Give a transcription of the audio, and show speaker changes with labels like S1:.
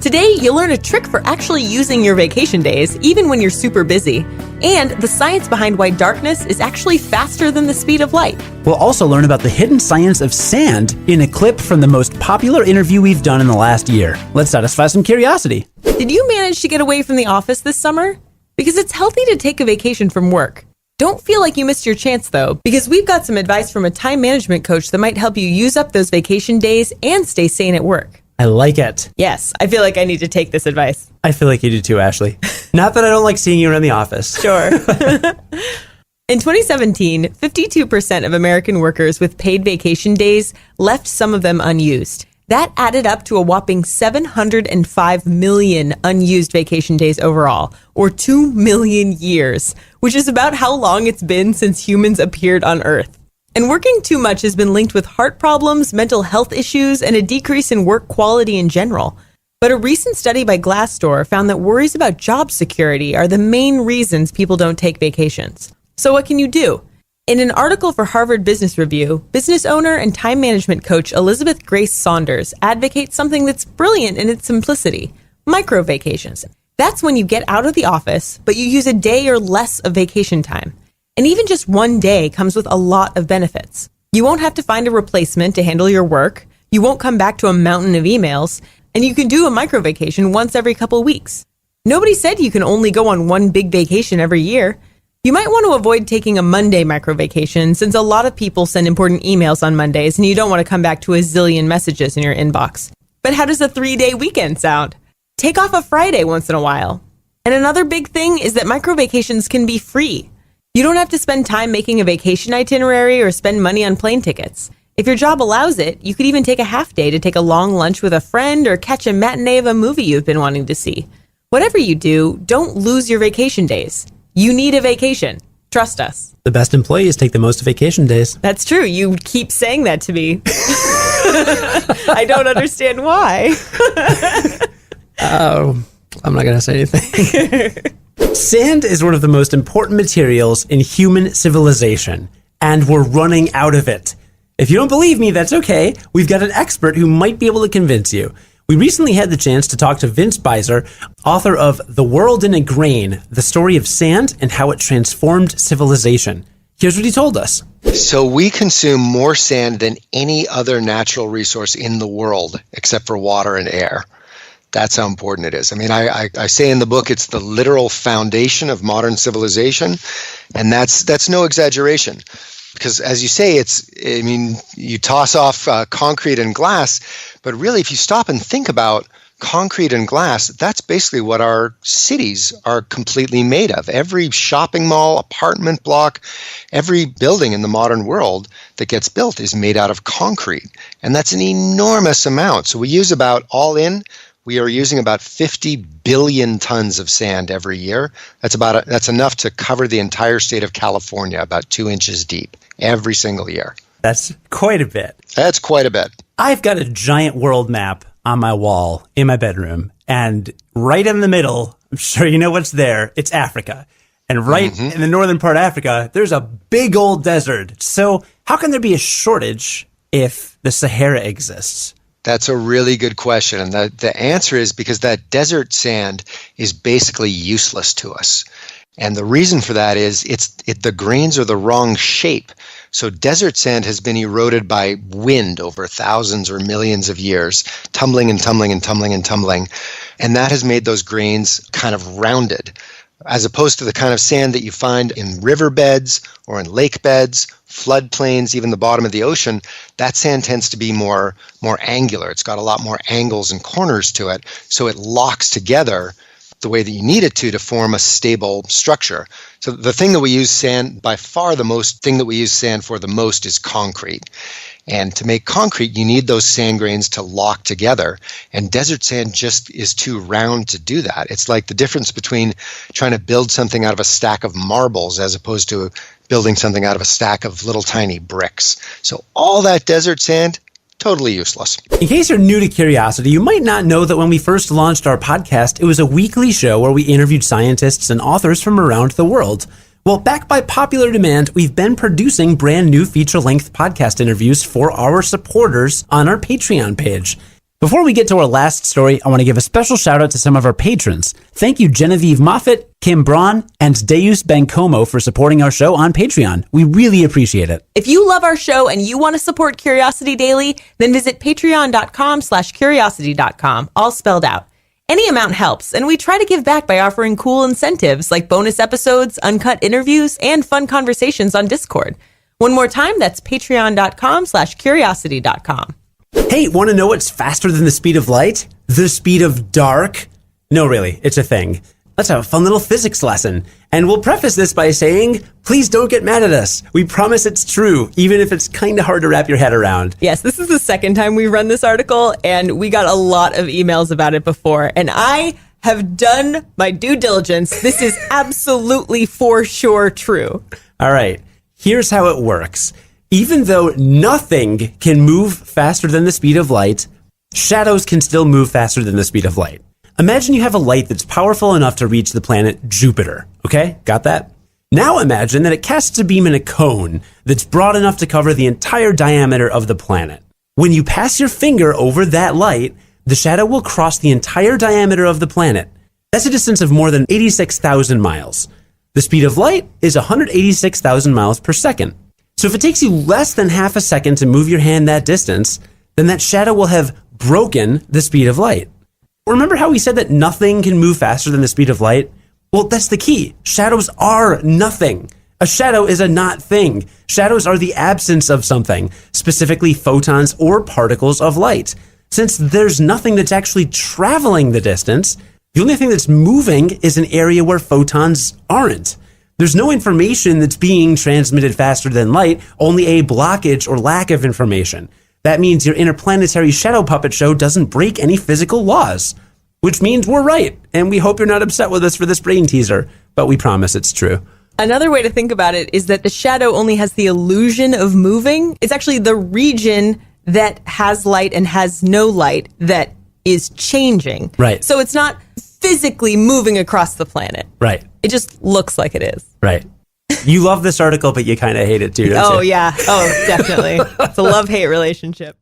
S1: Today, you'll learn a trick for actually using your vacation days, even when you're super busy. And the science behind why darkness is actually faster than the speed of light.
S2: We'll also learn about the hidden science of sand in a clip from the most popular interview we've done in the last year. Let's satisfy some curiosity.
S1: Did you manage to get away from the office this summer? Because it's healthy to take a vacation from work. Don't feel like you missed your chance, though, because we've got some advice from a time management coach that might help you use up those vacation days and stay sane at work.
S2: I like it.
S1: Yes, I feel like I need to take this advice.
S2: I feel like you do too, Ashley. Not that I don't like seeing you around the office.
S1: Sure. In 2017, 52% of American workers with paid vacation days left some of them unused. That added up to a whopping 705 million unused vacation days overall, or 2 million years, which is about how long it's been since humans appeared on Earth. And working too much has been linked with heart problems, mental health issues, and a decrease in work quality in general. But a recent study by Glassdoor found that worries about job security are the main reasons people don't take vacations. So what can you do? In an article for Harvard Business Review, business owner and time management coach Elizabeth Grace Saunders advocates something that's brilliant in its simplicity: micro vacations. That's when you get out of the office, but you use a day or less of vacation time. And even just one day comes with a lot of benefits. You won't have to find a replacement to handle your work. You won't come back to a mountain of emails. And you can do a micro vacation once every couple weeks. Nobody said you can only go on one big vacation every year. You might want to avoid taking a Monday micro vacation, since a lot of people send important emails on Mondays and you don't want to come back to a zillion messages in your inbox. But how does a 3-day weekend sound? Take off a Friday once in a while. And another big thing is that micro vacations can be free. You don't have to spend time making a vacation itinerary or spend money on plane tickets. If your job allows it, you could even take a half day to take a long lunch with a friend or catch a matinee of a movie you've been wanting to see. Whatever you do, don't lose your vacation days. You need a vacation. Trust us.
S2: The best employees take the most vacation days.
S1: That's true. You keep saying that to me. I don't understand why.
S2: Oh, I'm not going to say anything. Sand is one of the most important materials in human civilization, and we're running out of it. If you don't believe me, that's okay. We've got an expert who might be able to convince you. We recently had the chance to talk to Vince Beiser, author of The World in a Grain, the story of sand and how it transformed civilization. Here's what he told us.
S3: So we consume more sand than any other natural resource in the world, except for water and air. That's how important it is. I mean, I say in the book, it's the literal foundation of modern civilization, and that's no exaggeration. Because as you say, you toss off concrete and glass, but really if you stop and think about concrete and glass, that's basically what our cities are completely made of. Every shopping mall, apartment block, every building in the modern world that gets built is made out of concrete. And that's an enormous amount. So we use we are using about 50 billion tons of sand every year. That's enough to cover the entire state of California, about 2 inches deep, every single year.
S2: That's quite a bit.
S3: That's quite a bit.
S2: I've got a giant world map on my wall in my bedroom, and right in the middle, I'm sure you know what's there, it's Africa. And right in the northern part of Africa, there's a big old desert. So how can there be a shortage if the Sahara exists?
S3: That's a really good question. And the answer is because that desert sand is basically useless to us. And the reason for that is the grains are the wrong shape. So desert sand has been eroded by wind over thousands or millions of years, tumbling and tumbling and tumbling and tumbling. And that has made those grains kind of rounded, as opposed to the kind of sand that you find in riverbeds or in lake beds, floodplains, even the bottom of the ocean. That sand tends to be more angular. It's got a lot more angles and corners to it, so it locks together the way that you need it to form a stable structure. So the thing that we use sand, by far the most thing that we use sand for the most is concrete. And to make concrete, you need those sand grains to lock together. And desert sand just is too round to do that. It's like the difference between trying to build something out of a stack of marbles as opposed to building something out of a stack of little tiny bricks. So all that desert sand, totally useless.
S2: In case you're new to Curiosity, you might not know that when we first launched our podcast, it was a weekly show where we interviewed scientists and authors from around the world. Well, backed by popular demand, we've been producing brand new feature-length podcast interviews for our supporters on our Patreon page. Before we get to our last story, I want to give a special shout out to some of our patrons. Thank you, Genevieve Moffat, Kim Braun, and Deus Bancomo for supporting our show on Patreon. We really appreciate it.
S1: If you love our show and you want to support Curiosity Daily, then visit patreon.com/curiosity.com, all spelled out. Any amount helps, and we try to give back by offering cool incentives like bonus episodes, uncut interviews, and fun conversations on Discord. One more time, that's patreon.com/curiosity.com.
S2: Hey, want to know what's faster than the speed of light? The speed of dark? No, really, it's a thing. Let's have a fun little physics lesson. And we'll preface this by saying, please don't get mad at us. We promise it's true, even if it's kind of hard to wrap your head around.
S1: Yes, this is the second time we've run this article, and we got a lot of emails about it before. And I have done my due diligence. This is absolutely for sure true.
S2: All right, here's how it works. Even though nothing can move faster than the speed of light, shadows can still move faster than the speed of light. Imagine you have a light that's powerful enough to reach the planet Jupiter. Okay, got that? Now imagine that it casts a beam in a cone that's broad enough to cover the entire diameter of the planet. When you pass your finger over that light, the shadow will cross the entire diameter of the planet. That's a distance of more than 86,000 miles. The speed of light is 186,000 miles per second. So if it takes you less than half a second to move your hand that distance, then that shadow will have broken the speed of light. Remember how we said that nothing can move faster than the speed of light? Well, that's the key. Shadows are nothing. A shadow is a not thing. Shadows are the absence of something, specifically photons or particles of light. Since there's nothing that's actually traveling the distance, the only thing that's moving is an area where photons aren't. There's no information that's being transmitted faster than light, only a blockage or lack of information. That means your interplanetary shadow puppet show doesn't break any physical laws, which means we're right. And we hope you're not upset with us for this brain teaser, but we promise it's true.
S1: Another way to think about it is that the shadow only has the illusion of moving. It's actually the region that has light and has no light that is changing.
S2: Right.
S1: So it's not physically moving across the planet.
S2: Right.
S1: It just looks like it is.
S2: Right. You love this article, but you kind of hate it too, don't you?
S1: Oh, yeah. Oh, definitely. It's a love-hate relationship.